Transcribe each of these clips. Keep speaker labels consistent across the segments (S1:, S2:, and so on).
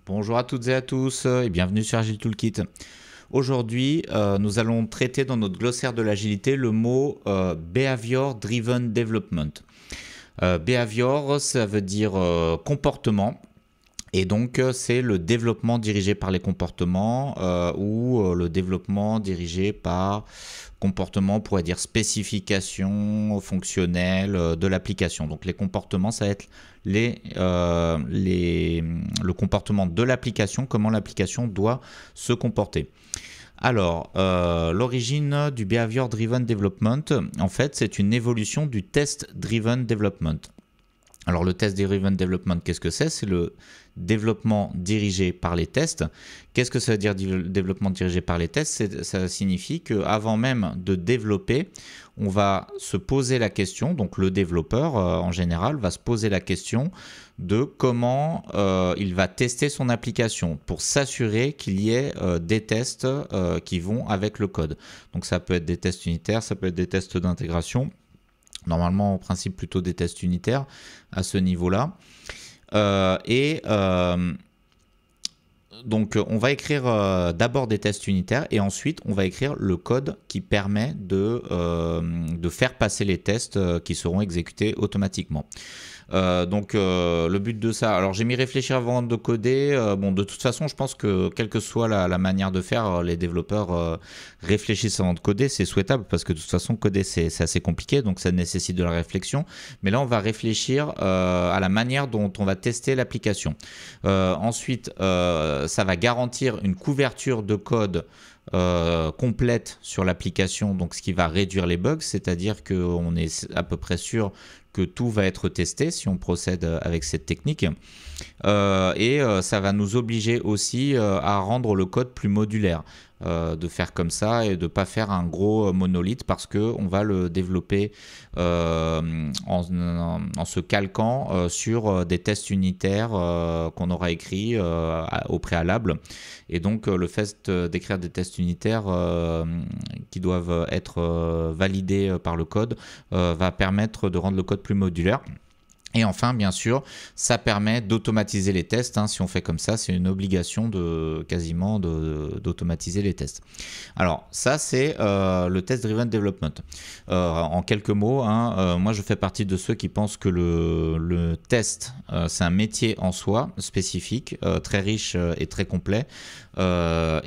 S1: Bonjour à toutes et à tous et bienvenue sur Agile Toolkit. Aujourd'hui, nous allons traiter dans notre glossaire de l'agilité le mot Behavior Driven Development. Behavior, ça veut dire comportement. Et donc, c'est le développement dirigé par les comportements ou le développement dirigé par comportement, on pourrait dire spécification fonctionnelle de l'application. Donc, les comportements, ça va être le comportement de l'application, comment l'application doit se comporter. Alors, l'origine du Behavior Driven Development, en fait, c'est une évolution du Test Driven Development. Alors, le Test Driven Development, qu'est-ce que c'est? C'est le développement dirigé par les tests. Qu'est-ce que ça veut dire développement dirigé par les tests? Ça signifie qu'avant même de développer, on va se poser la question, donc le développeur en général va se poser la question de comment il va tester son application pour s'assurer qu'il y ait des tests qui vont avec le code. Donc ça peut être des tests unitaires, ça peut être des tests d'intégration. Normalement, en principe, plutôt des tests unitaires à ce niveau-là. Donc, on va écrire d'abord des tests unitaires et ensuite, on va écrire le code qui permet de faire passer les tests qui seront exécutés automatiquement. Le but de ça, alors j'ai mis réfléchir avant de coder. Bon, de toute façon, je pense que quelle que soit la manière de faire, les développeurs réfléchissent avant de coder, c'est souhaitable parce que de toute façon, coder c'est assez compliqué, donc ça nécessite de la réflexion. Mais là, on va réfléchir à la manière dont on va tester l'application. Ensuite, ça va garantir une couverture de code complète sur l'application, donc ce qui va réduire les bugs, c'est-à-dire qu'on est à peu près sûr que tout va être testé si on procède avec cette technique. Ça va nous obliger aussi à rendre le code plus modulaire, de faire comme ça et de ne pas faire un gros monolithe parce qu'on va le développer en se calquant sur des tests unitaires qu'on aura écrits au préalable. Et donc le fait d'écrire des tests unitaires qui doivent être validés par le code va permettre de rendre le code plus modulaire. Et enfin, bien sûr, ça permet d'automatiser les tests. Si on fait comme ça, c'est une obligation quasiment d'automatiser les tests. Alors, ça, c'est le Test Driven Development. En quelques mots, moi, je fais partie de ceux qui pensent que le test, c'est un métier en soi, spécifique, très riche et très complet. Ça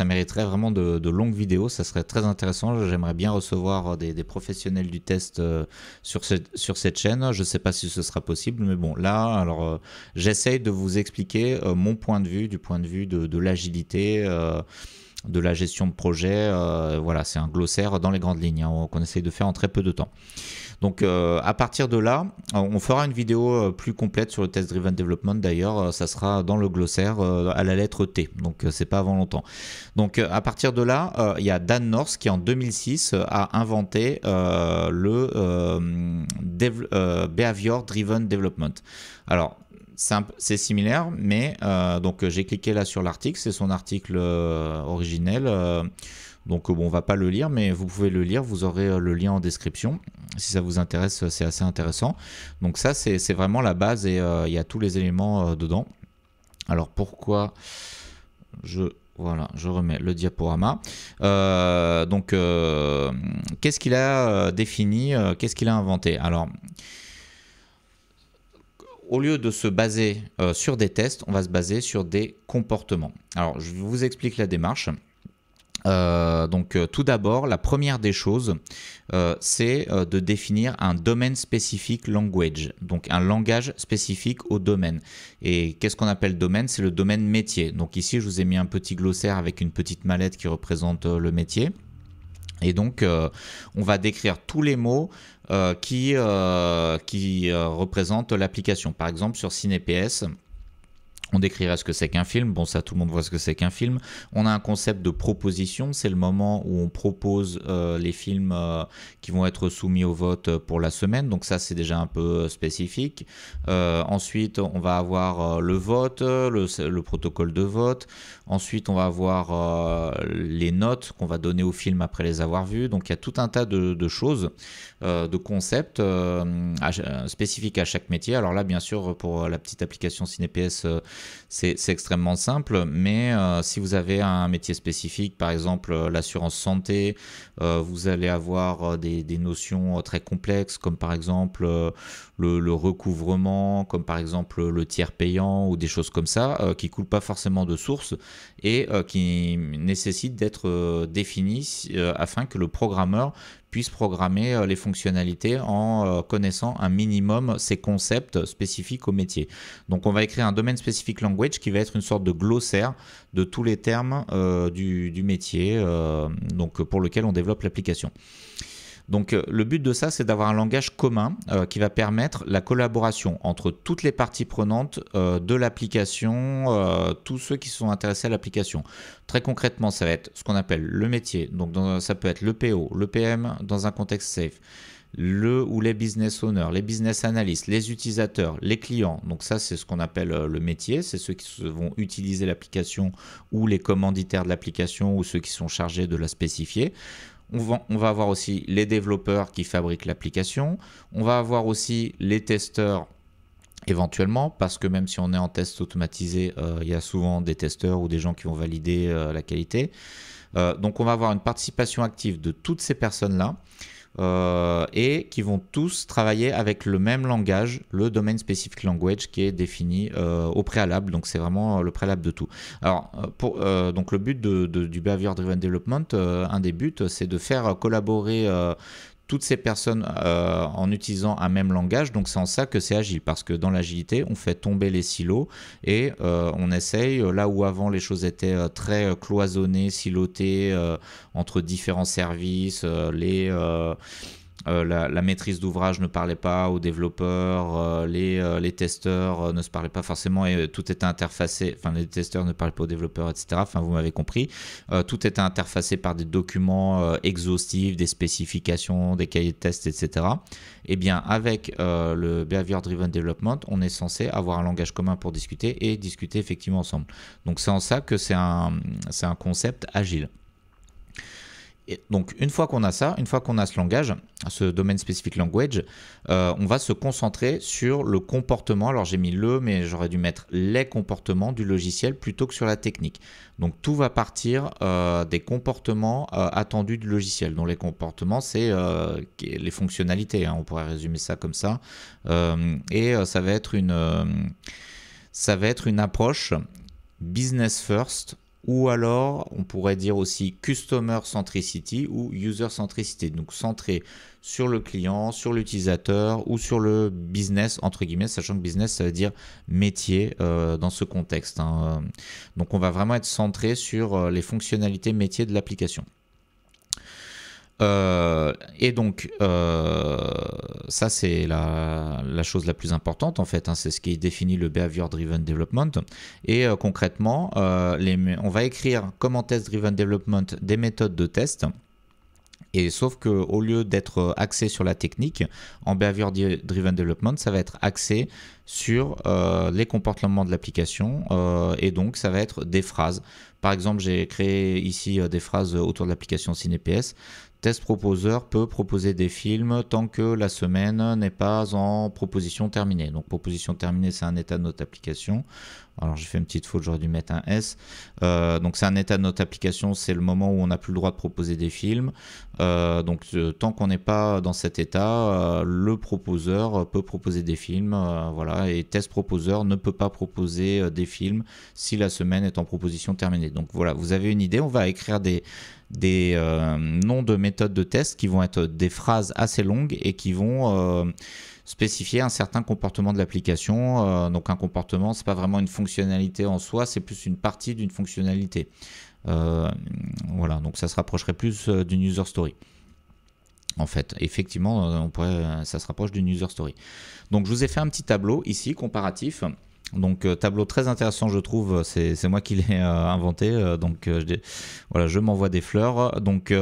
S1: mériterait vraiment de longues vidéos. Ça serait très intéressant. J'aimerais bien recevoir des professionnels du test sur cette chaîne. Je ne sais pas si ce sera possible, mais bon, là, alors j'essaye de vous expliquer mon point de vue, du point de vue de l'agilité, de la gestion de projet. Voilà, c'est un glossaire dans les grandes lignes qu'on essaye de faire en très peu de temps. Donc à partir de là, on fera une vidéo plus complète sur le Test Driven Development. D'ailleurs, ça sera dans le glossaire à la lettre T. Donc c'est pas avant longtemps. Donc à partir de là, il y a Dan North qui en 2006 a inventé Behavior Driven Development. Alors c'est similaire, mais donc j'ai cliqué là sur l'article, c'est son article originel. Donc bon, on va pas le lire, mais vous pouvez le lire, vous aurez le lien en description. Si ça vous intéresse, c'est assez intéressant. Donc ça, c'est vraiment la base et il y a tous les éléments dedans. Alors pourquoi voilà, je remets le diaporama. Qu'est-ce qu'il a défini, qu'est-ce qu'il a inventé? Alors, au lieu de se baser sur des tests, on va se baser sur des comportements. Alors, je vous explique la démarche. Tout d'abord, la première des choses, c'est de définir un domaine spécifique language, donc un langage spécifique au domaine. Et qu'est-ce qu'on appelle domaine? C'est le domaine métier. Donc ici, je vous ai mis un petit glossaire avec une petite mallette qui représente le métier. Et donc, on va décrire tous les mots qui représentent l'application. Par exemple, sur CinePS, on décrira ce que c'est qu'un film. Bon, ça, tout le monde voit ce que c'est qu'un film. On a un concept de proposition. C'est le moment où on propose les films qui vont être soumis au vote pour la semaine. Donc ça, c'est déjà un peu spécifique. Ensuite, on va avoir le vote, le protocole de vote. Ensuite, on va avoir les notes qu'on va donner au film après les avoir vus. Donc, il y a tout un tas de choses, de concepts spécifiques à chaque métier. Alors là, bien sûr, pour la petite application CinePS, c'est extrêmement simple, mais si vous avez un métier spécifique, par exemple l'assurance santé, vous allez avoir des notions très complexes, comme par exemple le recouvrement, comme par exemple le tiers payant ou des choses comme ça, qui ne coulent pas forcément de source et qui nécessitent d'être définies afin que le programmeur puisse programmer les fonctionnalités en connaissant un minimum ces concepts spécifiques au métier. Donc on va écrire un domaine specific language qui va être une sorte de glossaire de tous les termes du métier donc pour lequel on développe l'application. Donc le but de ça, c'est d'avoir un langage commun qui va permettre la collaboration entre toutes les parties prenantes de l'application, tous ceux qui sont intéressés à l'application. Très concrètement, ça va être ce qu'on appelle le métier. Donc ça peut être le PO, le PM dans un contexte safe, le ou les business owners, les business analysts, les utilisateurs, les clients. Donc ça, c'est ce qu'on appelle le métier. C'est ceux qui vont utiliser l'application ou les commanditaires de l'application ou ceux qui sont chargés de la spécifier. On va avoir aussi les développeurs qui fabriquent l'application. On va avoir aussi les testeurs éventuellement, parce que même si on est en test automatisé, il y a souvent des testeurs ou des gens qui vont valider la qualité. Donc on va avoir une participation active de toutes ces personnes-là. Et qui vont tous travailler avec le même langage, le domain specific language qui est défini au préalable. Donc c'est vraiment le préalable de tout. Alors donc le but du behavior driven development, un des buts, c'est de faire collaborer toutes ces personnes en utilisant un même langage. Donc c'est en ça que c'est agile, parce que dans l'agilité, on fait tomber les silos et on essaye, là où avant les choses étaient très cloisonnées, silotées entre différents services, la maîtrise d'ouvrage ne parlait pas aux développeurs, les testeurs ne se parlaient pas forcément et tout était interfacé, enfin les testeurs ne parlaient pas aux développeurs, etc. Enfin vous m'avez compris, tout était interfacé par des documents exhaustifs, des spécifications, des cahiers de tests, etc. Et bien avec le Behavior Driven Development, on est censé avoir un langage commun pour discuter et discuter effectivement ensemble. Donc c'est en ça que c'est un concept agile. Et donc une fois qu'on a ça, une fois qu'on a ce langage, ce domain specific language, on va se concentrer sur le comportement. Alors j'ai mis le, mais j'aurais dû mettre les comportements du logiciel plutôt que sur la technique. Donc tout va partir des comportements attendus du logiciel. Donc les comportements, c'est les fonctionnalités, hein, on pourrait résumer ça comme ça. Et ça va être une approche business first, ou alors on pourrait dire aussi customer centricity ou user centricity, donc centré sur le client, sur l'utilisateur ou sur le business entre guillemets, sachant que business ça veut dire métier dans ce contexte, hein. Donc on va vraiment être centré sur les fonctionnalités métiers de l'application. Et donc ça c'est la chose la plus importante en fait, hein, c'est ce qui définit le Behavior Driven Development. Et concrètement on va écrire comme en Test Driven Development des méthodes de test. Et sauf qu'au lieu d'être axé sur la technique, en Behavior Driven Development, ça va être axé sur les comportements de l'application et donc ça va être des phrases. Par exemple, j'ai créé ici des phrases autour de l'application CinePS. Test Proposer peut proposer des films tant que la semaine n'est pas en proposition terminée. Donc proposition terminée, c'est un état de notre application. Alors j'ai fait une petite faute, j'aurais dû mettre un S. Donc c'est un état de notre application, c'est le moment où on n'a plus le droit de proposer des films. Donc tant qu'on n'est pas dans cet état, le proposeur peut proposer des films. Voilà. Et Test Proposer ne peut pas proposer des films si la semaine est en proposition terminée. Donc voilà, vous avez une idée, on va écrire des noms de méthodes de test qui vont être des phrases assez longues et qui vont spécifier un certain comportement de l'application. Donc un comportement, c'est pas vraiment une fonctionnalité en soi, c'est plus une partie d'une fonctionnalité. Voilà, donc ça se rapprocherait plus d'une user story. En fait, effectivement, ça se rapproche d'une user story. Donc je vous ai fait un petit tableau ici comparatif. Donc tableau très intéressant je trouve, c'est moi qui l'ai inventé, donc voilà, je m'envoie des fleurs. Donc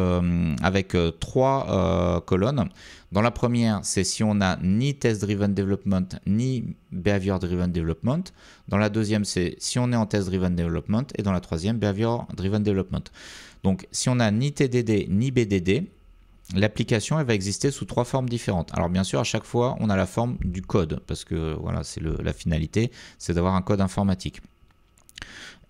S1: avec trois colonnes. Dans la première, c'est si on n'a ni Test Driven Development ni Behavior Driven Development. Dans la deuxième, c'est si on est en Test Driven Development. Et dans la troisième, Behavior Driven Development. Donc si on n'a ni TDD ni BDD, l'application elle va exister sous 3 formes différentes. Alors bien sûr, à chaque fois, on a la forme du code, parce que voilà, c'est la finalité, c'est d'avoir un code informatique.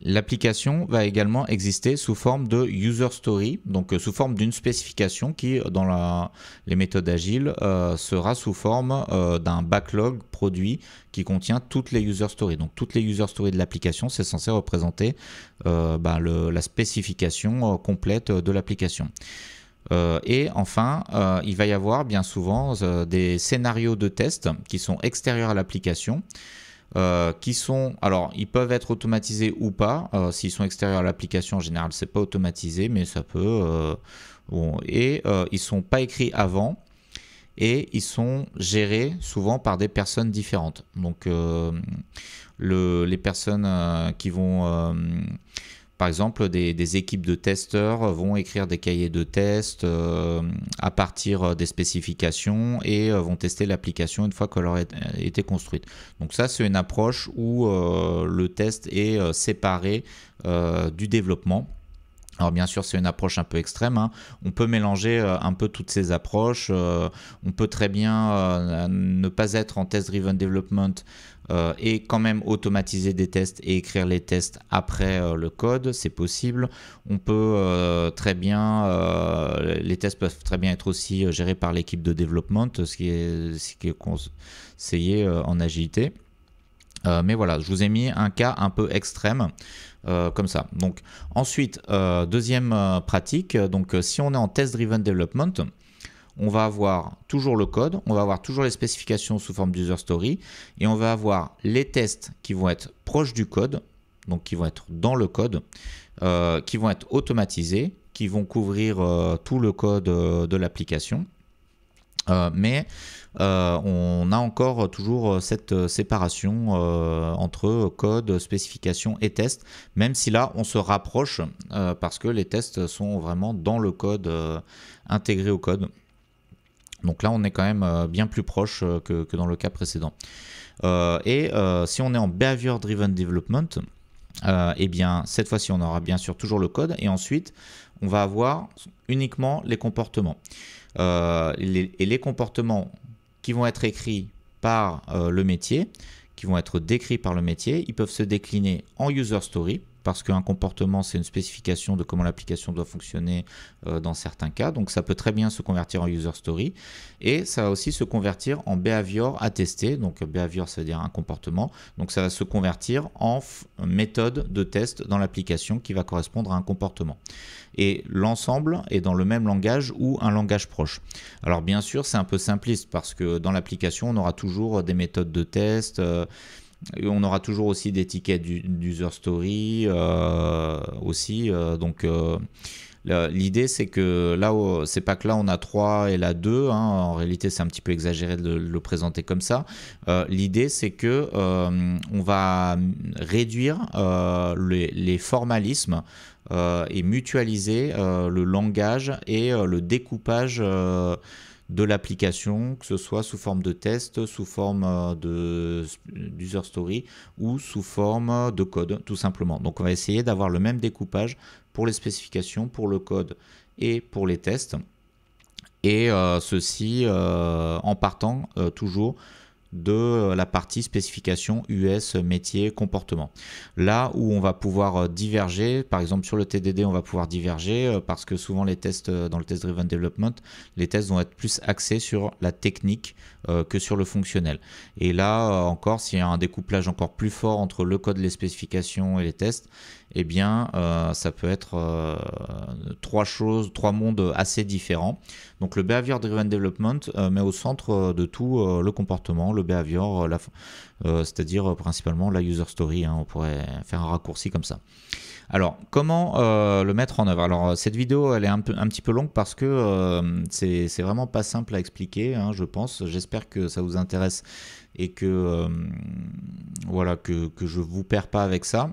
S1: L'application va également exister sous forme de user story, donc sous forme d'une spécification qui, dans les méthodes agiles, sera sous forme d'un backlog produit qui contient toutes les user stories. Donc toutes les user stories de l'application, c'est censé représenter la spécification complète de l'application. Et enfin, il va y avoir bien souvent des scénarios de test qui sont extérieurs à l'application. Alors ils peuvent être automatisés ou pas. S'ils sont extérieurs à l'application, en général c'est pas automatisé, mais ça peut. Ils sont pas écrits avant et ils sont gérés souvent par des personnes différentes. Donc les personnes qui vont par exemple, des équipes de testeurs vont écrire des cahiers de test à partir des spécifications et vont tester l'application une fois qu'elle aura été construite. Donc ça, c'est une approche où le test est séparé du développement. Alors bien sûr, c'est une approche un peu extrême, hein. On peut mélanger un peu toutes ces approches. On peut très bien ne pas être en test-driven development et quand même automatiser des tests et écrire les tests après le code, c'est possible. On peut très bien, les tests peuvent très bien être aussi gérés par l'équipe de développement, ce qui est conseillé en agilité. Mais voilà, je vous ai mis un cas un peu extrême comme ça. Donc ensuite, deuxième pratique, donc si on est en test-driven development, on va avoir toujours le code, on va avoir toujours les spécifications sous forme d'user story et on va avoir les tests qui vont être proches du code, donc qui vont être dans le code, qui vont être automatisés, qui vont couvrir tout le code de l'application. Mais on a encore toujours cette séparation entre code, spécification et test, même si là on se rapproche parce que les tests sont vraiment dans le code, intégrés au code. Donc là on est quand même bien plus proche que dans le cas précédent. Si on est en Behavior Driven Development, eh bien cette fois-ci on aura bien sûr toujours le code et ensuite on va avoir uniquement les comportements. Les comportements qui vont être écrits par le métier, qui vont être décrits par le métier, ils peuvent se décliner en user story, parce qu'un comportement c'est une spécification de comment l'application doit fonctionner dans certains cas, donc ça peut très bien se convertir en user story et ça va aussi se convertir en behavior à tester. Donc behavior ça veut dire un comportement, donc ça va se convertir en méthode de test dans l'application qui va correspondre à un comportement et l'ensemble est dans le même langage ou un langage proche. Alors bien sûr c'est un peu simpliste parce que dans l'application on aura toujours des méthodes de test, on aura toujours aussi des tickets d'user story aussi. L'idée c'est que là, c'est pas que là on a 3 et là 2, hein. En réalité c'est un petit peu exagéré de le présenter comme ça. L'idée c'est que on va réduire les formalismes et mutualiser le langage et le découpage de l'application, que ce soit sous forme de test, sous forme d'user story ou sous forme de code tout simplement. Donc on va essayer d'avoir le même découpage pour les spécifications, pour le code et pour les tests, et ceci en partant toujours de la partie spécification US métier comportement. Là où on va pouvoir diverger, par exemple sur le TDD on va pouvoir diverger parce que souvent les tests dans le test driven development, les tests vont être plus axés sur la technique que sur le fonctionnel. Et là encore, s'il y a un découplage encore plus fort entre le code, les spécifications et les tests, eh bien ça peut être trois mondes assez différents. Donc le Behavior Driven Development met au centre de tout le comportement, le behavior, c'est-à-dire principalement la user story, hein, on pourrait faire un raccourci comme ça. Alors comment le mettre en œuvre? Alors cette vidéo elle est un petit peu longue parce que c'est vraiment pas simple à expliquer, hein, je pense. J'espère que ça vous intéresse et que voilà, que je vous perds pas avec ça.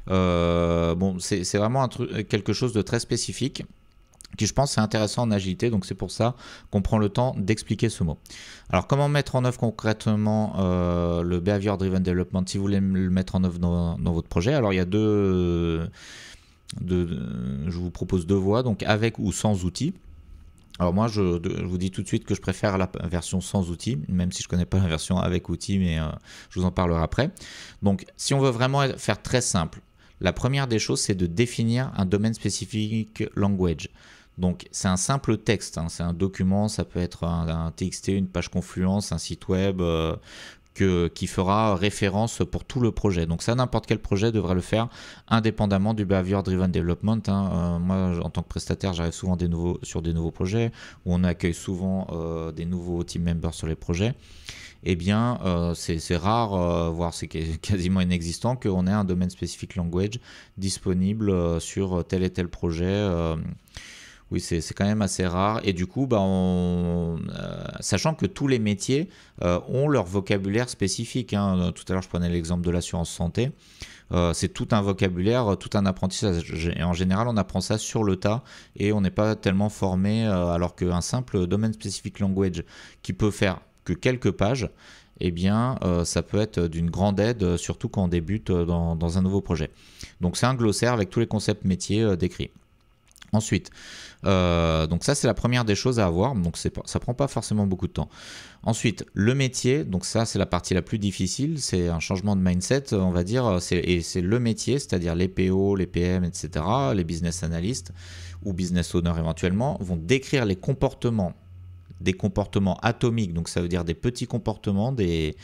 S1: Bon, c'est vraiment quelque chose de très spécifique qui je pense est intéressant en agilité, donc c'est pour ça qu'on prend le temps d'expliquer ce mot. Alors comment mettre en œuvre concrètement le Behavior Driven Development si vous voulez le mettre en œuvre dans votre projet? Alors il y a je vous propose deux voies, donc avec ou sans outils. Alors moi, je vous dis tout de suite que je préfère la version sans outils, même si je ne connais pas la version avec outils, mais je vous en parlerai après. Donc, si on veut vraiment faire très simple, la première des choses, c'est de définir un domaine spécifique language. Donc, c'est un simple texte, hein, c'est un document, ça peut être un TXT, une page Confluence, un site web, qui fera référence pour tout le projet. Donc ça, n'importe quel projet devrait le faire indépendamment du Behavior Driven Development. Hein. Moi, en tant que prestataire, j'arrive souvent sur des nouveaux projets où on accueille souvent des nouveaux team members sur les projets. Eh bien, c'est rare, voire c'est quasiment inexistant, qu'on ait un domaine spécifique language disponible sur tel et tel projet. Oui, c'est quand même assez rare. Et du coup, sachant que tous les métiers ont leur vocabulaire spécifique. Hein. Tout à l'heure, je prenais l'exemple de l'assurance santé. C'est tout un vocabulaire, tout un apprentissage. Et en général, on apprend ça sur le tas et on n'est pas tellement formé, alors qu'un simple domaine spécifique language qui peut faire que quelques pages, eh bien, ça peut être d'une grande aide, surtout quand on débute dans un nouveau projet. Donc, c'est un glossaire avec tous les concepts métiers décrits. Ensuite, donc ça c'est la première des choses à avoir, donc ça prend pas forcément beaucoup de temps. Ensuite, le métier, donc ça c'est la partie la plus difficile, c'est un changement de mindset, on va dire, et c'est le métier, c'est-à-dire les PO, les PM, etc., les business analysts ou business owners éventuellement, vont décrire les comportements, des comportements atomiques, donc ça veut dire des petits comportements, des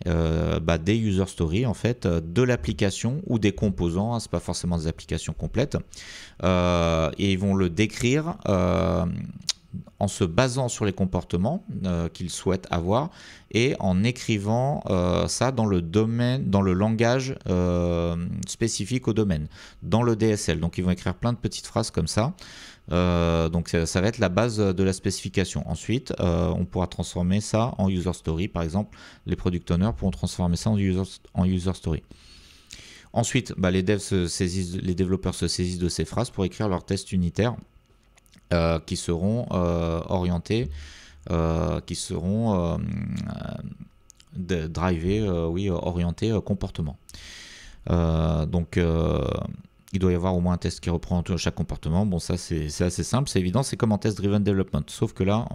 S1: user stories en fait, de l'application ou des composants, hein, c'est pas forcément des applications complètes, et ils vont le décrire en se basant sur les comportements qu'ils souhaitent avoir et en écrivant ça dans le domaine, dans le langage spécifique au domaine, dans le DSL. Donc ils vont écrire plein de petites phrases comme ça. Donc ça va être la base de la spécification. Ensuite, on pourra transformer ça en user story. Par exemple, les product owners pourront transformer ça en user story. Ensuite, les développeurs se saisissent de ces phrases pour écrire leurs tests unitaires qui seront orientés, qui seront orientés comportement. Il doit y avoir au moins un test qui reprend chaque comportement. Bon, ça c'est assez simple, c'est évident, c'est comme en test driven development. Sauf que là,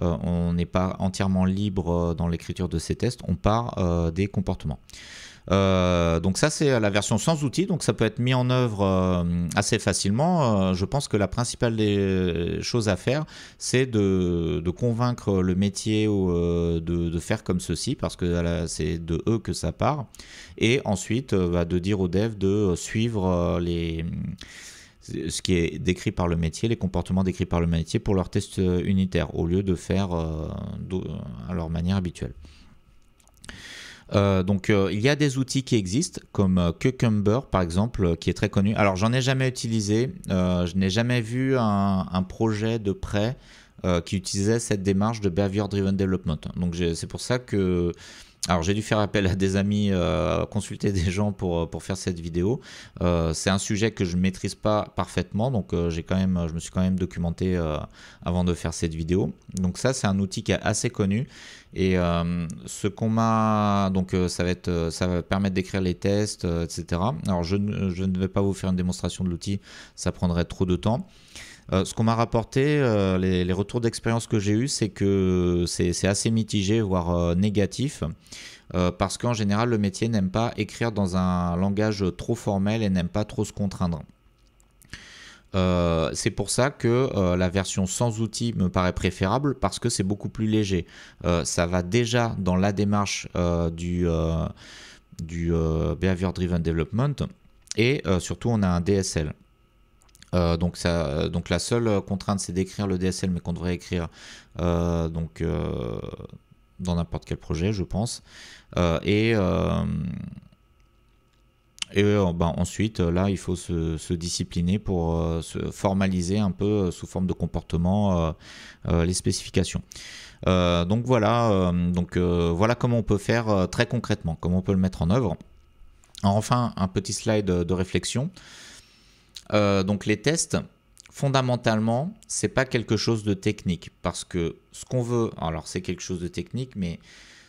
S1: on n'est pas entièrement libre dans l'écriture de ces tests, on part des comportements. Donc ça c'est la version sans outils, donc ça peut être mis en œuvre assez facilement. Je pense que la principale des choses à faire, c'est de convaincre le métier de faire comme ceci, parce que c'est de eux que ça part, et ensuite de dire aux devs de suivre ce qui est décrit par le métier, les comportements décrits par le métier pour leurs tests unitaires, au lieu de faire à leur manière habituelle. Il y a des outils qui existent comme Cucumber par exemple, qui est très connu. Alors j'en ai jamais utilisé, je n'ai jamais vu un projet de près qui utilisait cette démarche de Behavior Driven Development. Donc c'est pour ça que j'ai dû faire appel à des amis, consulter des gens pour faire cette vidéo. C'est un sujet que je ne maîtrise pas parfaitement, donc je me suis quand même documenté avant de faire cette vidéo. Donc ça c'est un outil qui est assez connu. Et ce qu'on m'a, donc ça va permettre d'écrire les tests, etc. Alors je ne vais pas vous faire une démonstration de l'outil, ça prendrait trop de temps. Ce qu'on m'a rapporté, les retours d'expérience que j'ai eu, c'est que c'est assez mitigé, voire négatif, parce qu'en général le métier n'aime pas écrire dans un langage trop formel et n'aime pas trop se contraindre. C'est pour ça que la version sans outils me paraît préférable, parce que c'est beaucoup plus léger. Ça va déjà dans la démarche du Behavior Driven Development, et surtout on a un DSL. Donc la seule contrainte c'est d'écrire le DSL, mais qu'on devrait écrire dans n'importe quel projet, je pense. Ensuite, là, il faut se discipliner pour se formaliser un peu sous forme de comportement les spécifications. Voilà comment on peut faire très concrètement, comment on peut le mettre en œuvre. Alors, enfin, un petit slide de réflexion. Donc les tests, fondamentalement, c'est pas quelque chose de technique, parce que ce qu'on veut, alors c'est quelque chose de technique, mais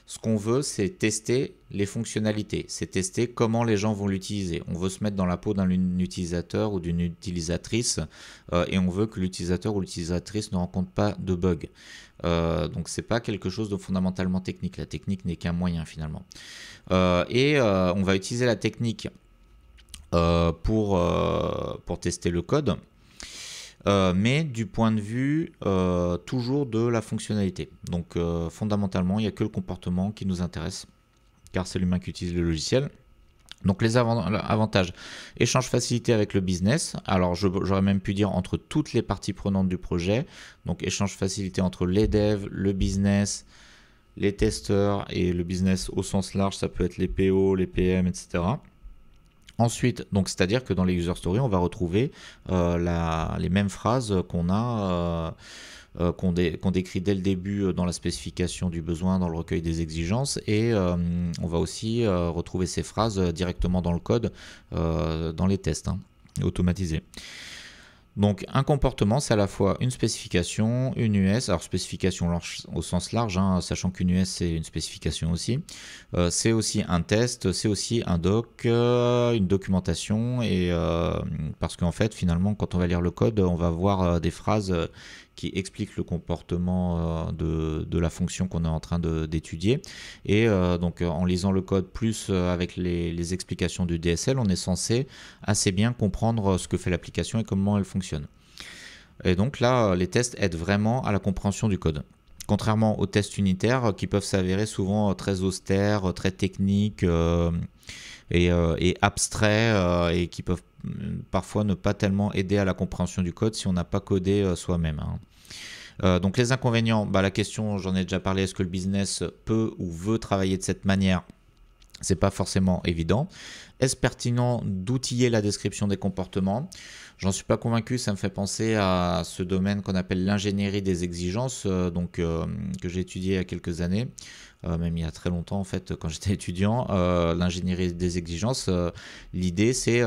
S1: Ce qu'on veut, c'est tester les fonctionnalités, c'est tester comment les gens vont l'utiliser. On veut se mettre dans la peau d'un utilisateur ou d'une utilisatrice et on veut que l'utilisateur ou l'utilisatrice ne rencontre pas de bugs. Donc c'est pas quelque chose de fondamentalement technique. La technique n'est qu'un moyen finalement. On va utiliser la technique pour tester le code. Mais du point de vue toujours de la fonctionnalité. Donc fondamentalement, il n'y a que le comportement qui nous intéresse, car c'est l'humain qui utilise le logiciel. Donc les avantages, échange facilité avec le business, alors j'aurais même pu dire entre toutes les parties prenantes du projet, donc échange facilité entre les devs, le business, les testeurs et le business au sens large, ça peut être les PO, les PM, etc. Ensuite, donc c'est-à-dire que dans les user stories, on va retrouver les mêmes phrases qu'on décrit dès le début dans la spécification du besoin, dans le recueil des exigences, et on va aussi retrouver ces phrases directement dans le code, dans les tests automatisés. Donc un comportement, c'est à la fois une spécification, une US, alors spécification au sens large, sachant qu'une US c'est une spécification aussi, c'est aussi un test, c'est aussi un doc, une documentation, et parce qu'en fait finalement quand on va lire le code, on va voir des phrases qui expliquent le comportement de la fonction qu'on est en train d'étudier. Et donc en lisant le code plus avec les explications du DSL, on est censé assez bien comprendre ce que fait l'application et comment elle fonctionne. Et donc là, les tests aident vraiment à la compréhension du code. Contrairement aux tests unitaires qui peuvent s'avérer souvent très austères, très techniques et abstraits et qui peuvent parfois ne pas tellement aider à la compréhension du code si on n'a pas codé soi-même. Donc les inconvénients, la question, j'en ai déjà parlé, est-ce que le business peut ou veut travailler de cette manière? C'est pas forcément évident. Est-ce pertinent d'outiller la description des comportements? J'en suis pas convaincu, ça me fait penser à ce domaine qu'on appelle l'ingénierie des exigences, que j'ai étudié il y a quelques années, même il y a très longtemps en fait quand j'étais étudiant. L'ingénierie des exigences, l'idée c'est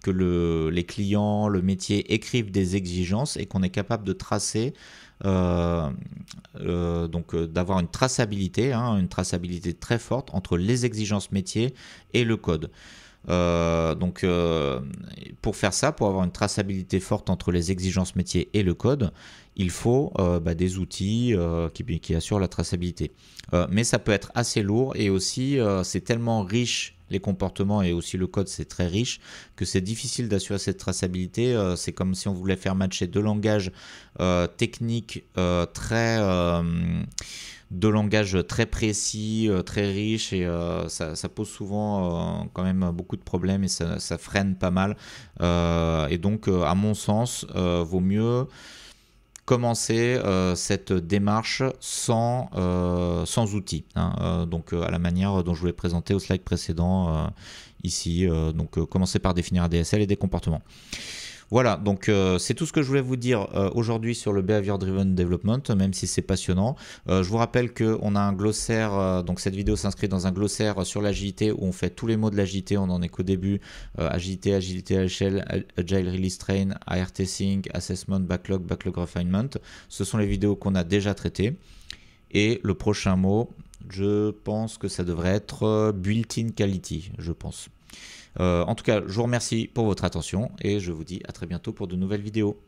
S1: que les clients, le métier écrivent des exigences et qu'on est capable de tracer d'avoir une traçabilité très forte entre les exigences métiers et le code. Pour faire ça, pour avoir une traçabilité forte entre les exigences métiers et le code, il faut des outils qui assurent la traçabilité. Mais ça peut être assez lourd et aussi c'est tellement riche, les comportements et aussi le code c'est très riche, que c'est difficile d'assurer cette traçabilité. C'est comme si on voulait faire matcher deux langages techniques de langage très précis, très riche, et ça pose souvent quand même beaucoup de problèmes et ça freine pas mal. Et donc, à mon sens, vaut mieux commencer cette démarche sans outils, donc à la manière dont je vous l'ai présenté au slide précédent ici. Commencer par définir un DSL et des comportements. Voilà, donc c'est tout ce que je voulais vous dire aujourd'hui sur le Behavior Driven Development, même si c'est passionnant. Je vous rappelle qu'on a un glossaire, donc cette vidéo s'inscrit dans un glossaire sur l'agilité où on fait tous les mots de l'agilité, on en est qu'au début, agilité, agilité à l'échelle, Agile Release Train, ART Sync, Assessment, Backlog Refinement. Ce sont les vidéos qu'on a déjà traitées. Et le prochain mot, je pense que ça devrait être Built-in Quality, je pense. En tout cas, je vous remercie pour votre attention et je vous dis à très bientôt pour de nouvelles vidéos.